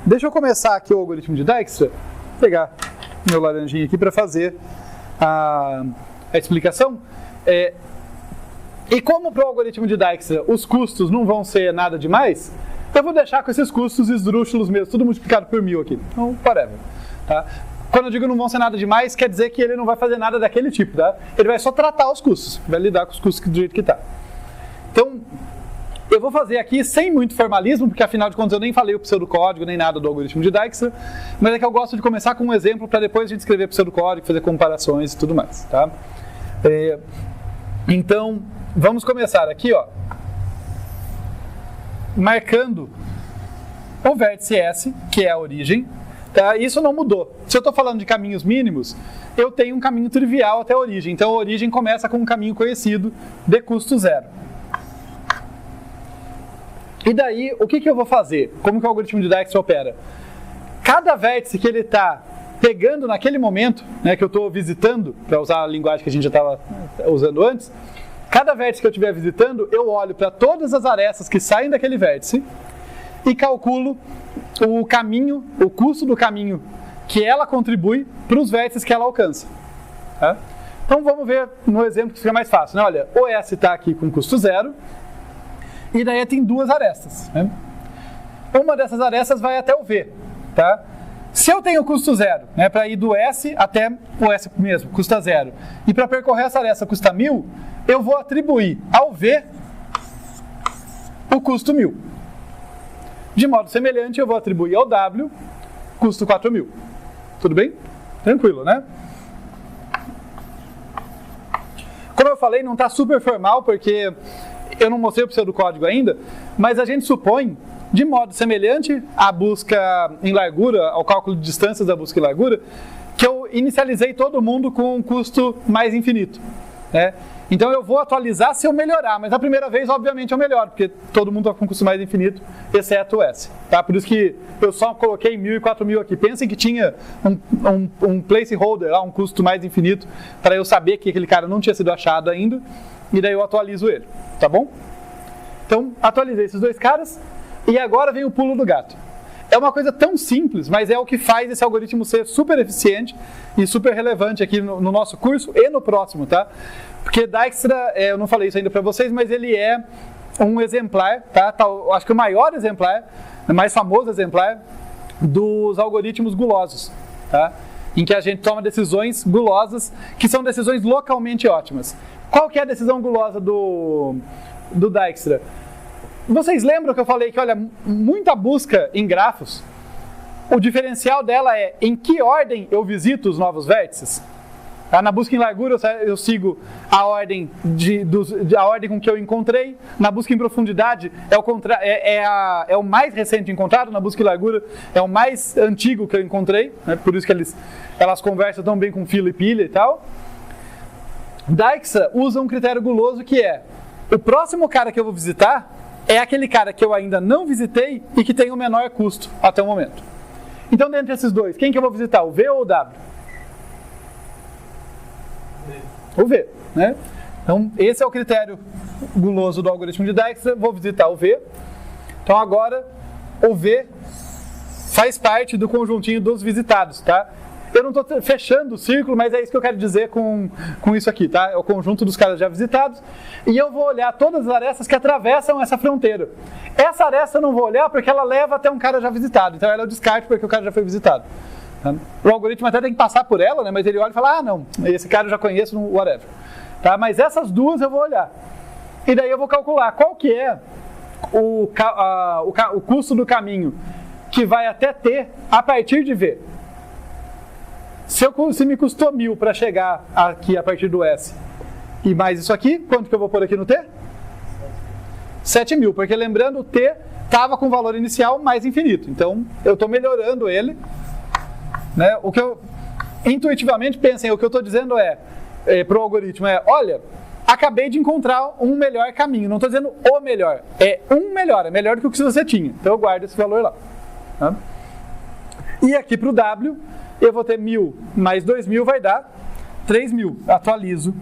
Deixa eu começar aqui o algoritmo de Dijkstra. Vou pegar meu laranjinha aqui para fazer a explicação. E como para o algoritmo de Dijkstra os custos não vão ser nada demais, eu vou deixar com esses custos esdrúxulos mesmo, tudo multiplicado por 1000 aqui. Então, whatever. Tá? Quando eu digo não vão ser nada demais, quer dizer que ele não vai fazer nada daquele tipo. Tá? Ele vai só tratar os custos, vai lidar com os custos do jeito que está. Então, eu vou fazer aqui sem muito formalismo, porque afinal de contas eu nem falei o pseudocódigo, nem nada do algoritmo de Dijkstra, mas é que eu gosto de começar com um exemplo para depois a gente escrever pseudocódigo, fazer comparações e tudo mais. Tá? Então, vamos começar aqui, ó, marcando o vértice S, que é a origem. Tá? Isso não mudou. Se eu estou falando de caminhos mínimos, eu tenho um caminho trivial até a origem. Então, a origem começa com um caminho conhecido de custo zero. E daí, o que eu vou fazer? Como que o algoritmo de Dijkstra opera? Cada vértice que ele está pegando naquele momento, né, que eu estou visitando, para usar a linguagem que a gente já estava usando antes, cada vértice que eu estiver visitando, eu olho para todas as arestas que saem daquele vértice e calculo o caminho, o custo do caminho que ela contribui para os vértices que ela alcança. Tá? Então vamos ver no exemplo que fica mais fácil. Né? Olha, o S está aqui com custo zero, e daí tem duas arestas. Né? Uma dessas arestas vai até o V. Tá? Se eu tenho custo zero, né, para ir do S até o S mesmo, custa zero, e para percorrer essa aresta custa 1000, eu vou atribuir ao V o custo 1000. De modo semelhante, eu vou atribuir ao W custo 4000. Tudo bem? Tranquilo, né? Como eu falei, não está super formal, porque eu não mostrei o pseudocódigo ainda, mas a gente supõe, de modo semelhante à busca em largura, ao cálculo de distâncias da busca em largura, que eu inicializei todo mundo com um custo mais infinito. Né? Então eu vou atualizar se eu melhorar, mas na primeira vez, obviamente, eu melhoro, porque todo mundo está com custo mais infinito, exceto o S. Tá? Por isso que eu só coloquei 1000 e 4000 aqui. Pensem que tinha um placeholder, um custo mais infinito, para eu saber que aquele cara não tinha sido achado ainda, e daí eu atualizo ele. Tá bom? Então, atualizei esses dois caras, e agora vem o pulo do gato. É uma coisa tão simples, mas é o que faz esse algoritmo ser super eficiente e super relevante aqui no nosso curso e no próximo, tá? Porque Dijkstra, eu não falei isso ainda para vocês, mas ele é um exemplar, tá? Acho que o maior exemplar, o mais famoso exemplar dos algoritmos gulosos, tá? Em que a gente toma decisões gulosas, que são decisões localmente ótimas. Qual que é a decisão gulosa do Dijkstra? Vocês lembram que eu falei que, olha, muita busca em grafos, o diferencial dela é em que ordem eu visito os novos vértices? Tá? Na busca em largura eu sigo a ordem, a ordem com que eu encontrei. Na busca em profundidade é o mais recente encontrado. Na busca em largura é o mais antigo que eu encontrei. Né? Por isso que elas conversam tão bem com fila e pilha e tal. Dijkstra usa um critério guloso que é: o próximo cara que eu vou visitar é aquele cara que eu ainda não visitei e que tem o menor custo até o momento. Então, dentre esses dois, quem que eu vou visitar? O V ou o W? O V, né? Então, esse é o critério guloso do algoritmo de Dijkstra. Vou visitar o V. Então, agora, o V faz parte do conjuntinho dos visitados, tá? Eu não estou fechando o círculo, mas é isso que eu quero dizer com isso aqui, tá? É o conjunto dos caras já visitados. E eu vou olhar todas as arestas que atravessam essa fronteira. Essa aresta eu não vou olhar porque ela leva até um cara já visitado. Então ela eu descarto porque o cara já foi visitado. Tá? O algoritmo até tem que passar por ela, né? Mas ele olha e fala, não, esse cara eu já conheço, whatever. Tá? Mas essas duas eu vou olhar. E daí eu vou calcular qual que é o custo do caminho que vai até T a partir de V. Se me custou 1000 para chegar aqui a partir do S e mais isso aqui, quanto que eu vou pôr aqui no T? 7000, porque lembrando, o T estava com o valor inicial mais infinito. Então, eu estou melhorando ele. Né? O que eu intuitivamente pensem, o que eu estou dizendo para o algoritmo olha, acabei de encontrar um melhor caminho. Não estou dizendo o melhor, é um melhor, é melhor do que o que você tinha. Então, eu guardo esse valor lá. Tá? E aqui para o W, eu vou ter 1000 mais 2000 vai dar 3000. Atualizo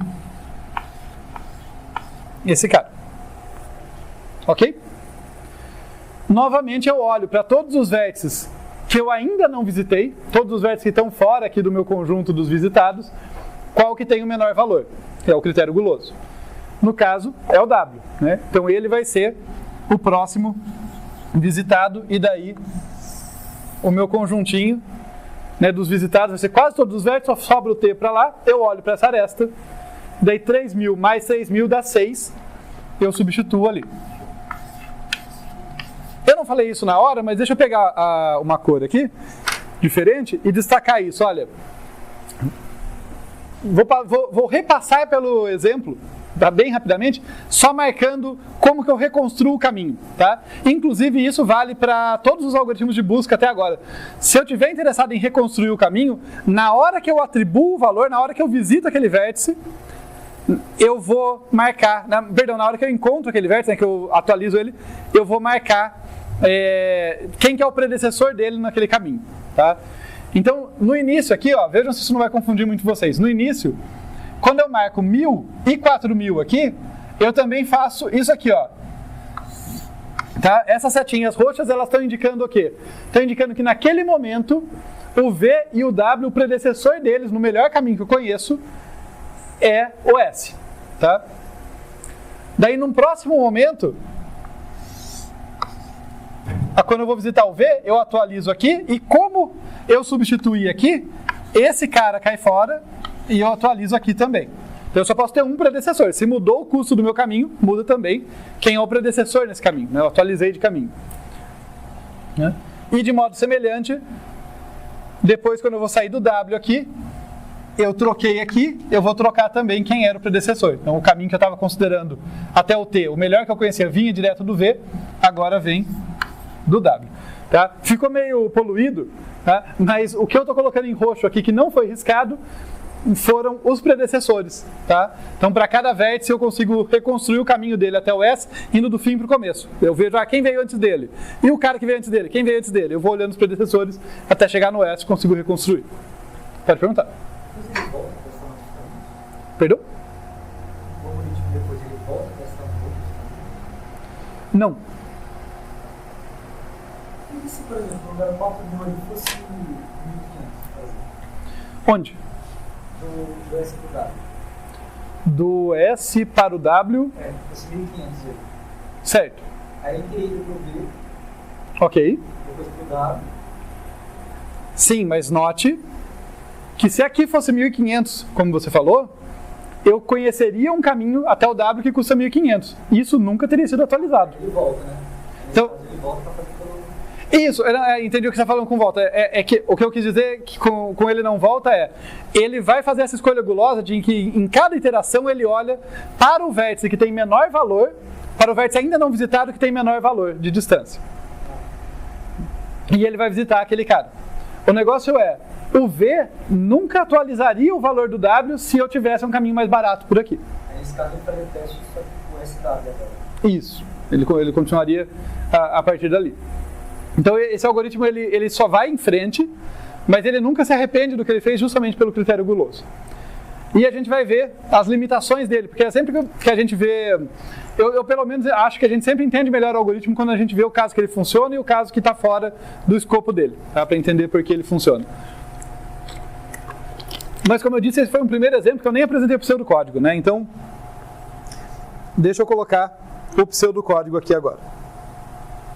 esse cara. Ok? Novamente eu olho para todos os vértices que eu ainda não visitei, todos os vértices que estão fora aqui do meu conjunto dos visitados, qual que tem o menor valor, que é o critério guloso. No caso, é o W, né? Então ele vai ser o próximo visitado, e daí o meu conjuntinho, né, dos visitados vai ser quase todos os vértices, só sobra o T para lá, eu olho para essa aresta, daí 3.000 mais 6.000 dá 6, eu substituo ali. Eu não falei isso na hora, mas deixa eu pegar uma cor aqui, diferente, e destacar isso. Olha, vou repassar pelo exemplo, bem rapidamente, só marcando como que eu reconstruo o caminho, tá? Inclusive isso vale para todos os algoritmos de busca até agora. Se eu estiver interessado em reconstruir o caminho, na hora que eu atribuo o valor, na hora que eu visito aquele vértice, eu vou marcar, na hora que eu encontro aquele vértice, né, que eu atualizo ele, eu vou marcar quem que é o predecessor dele naquele caminho, tá? Então, no início aqui, ó, vejam se isso não vai confundir muito vocês. No início, quando eu marco 1.000 e 4.000 aqui, eu também faço isso aqui, ó. Tá? Essas setinhas roxas, elas estão indicando o quê? Estão indicando que naquele momento, o V e o W, o predecessor deles, no melhor caminho que eu conheço, é o S, tá? Daí, num próximo momento, quando eu vou visitar o V, eu atualizo aqui, e como eu substituir aqui, esse cara cai fora e eu atualizo aqui também. Então eu só posso ter um predecessor. Se mudou o custo do meu caminho, muda também quem é o predecessor nesse caminho, né? Eu atualizei de caminho, né? E de modo semelhante, depois quando eu vou sair do W aqui, eu troquei aqui, eu vou trocar também quem era o predecessor. Então o caminho que eu estava considerando até o T, o melhor que eu conhecia, vinha direto do V, agora vem do W. Tá? Ficou meio poluído, tá? Mas o que eu estou colocando em roxo aqui, que não foi riscado, foram os predecessores. Tá? Então para cada vértice eu consigo reconstruir o caminho dele até o S, indo do fim para o começo. Eu vejo quem veio antes dele, e o cara que veio antes dele, quem veio antes dele. Eu vou olhando os predecessores até chegar no S e consigo reconstruir. Pode perguntar. Perdão? O algoritmo depois ele volta a testar no outro? Não. E se, por exemplo, o número 4.000 ali fosse 1.500? Onde? Do S para o W. Do S para o W? Fosse 1.500 ali. Certo. Aí eu teria ido para o V, Ok. depois para o W. Sim, mas note que se aqui fosse 1.500, como você falou, eu conheceria um caminho até o W que custa 1.500. Isso nunca teria sido atualizado. Ele volta, né? Então, Ele volta para fazer pelo... Isso, entendi o que você está falando com volta. Que o que eu quis dizer que com ele não volta ele vai fazer essa escolha gulosa de que em cada iteração ele olha para o vértice que tem menor valor, para o vértice ainda não visitado que tem menor valor de distância. E ele vai visitar aquele cara. O negócio o V nunca atualizaria o valor do W se eu tivesse um caminho mais barato por aqui. Aí nesse caso ele faria teste só com o SW agora. Isso, ele continuaria a partir dali. Então esse algoritmo ele só vai em frente, mas ele nunca se arrepende do que ele fez justamente pelo critério guloso. E a gente vai ver as limitações dele, porque é sempre que a gente vê... Eu pelo menos acho que a gente sempre entende melhor o algoritmo quando a gente vê o caso que ele funciona e o caso que está fora do escopo dele, tá? Para entender por que ele funciona. Mas como eu disse, esse foi um primeiro exemplo que eu nem apresentei o pseudocódigo, né? Então, deixa eu colocar o pseudocódigo aqui agora.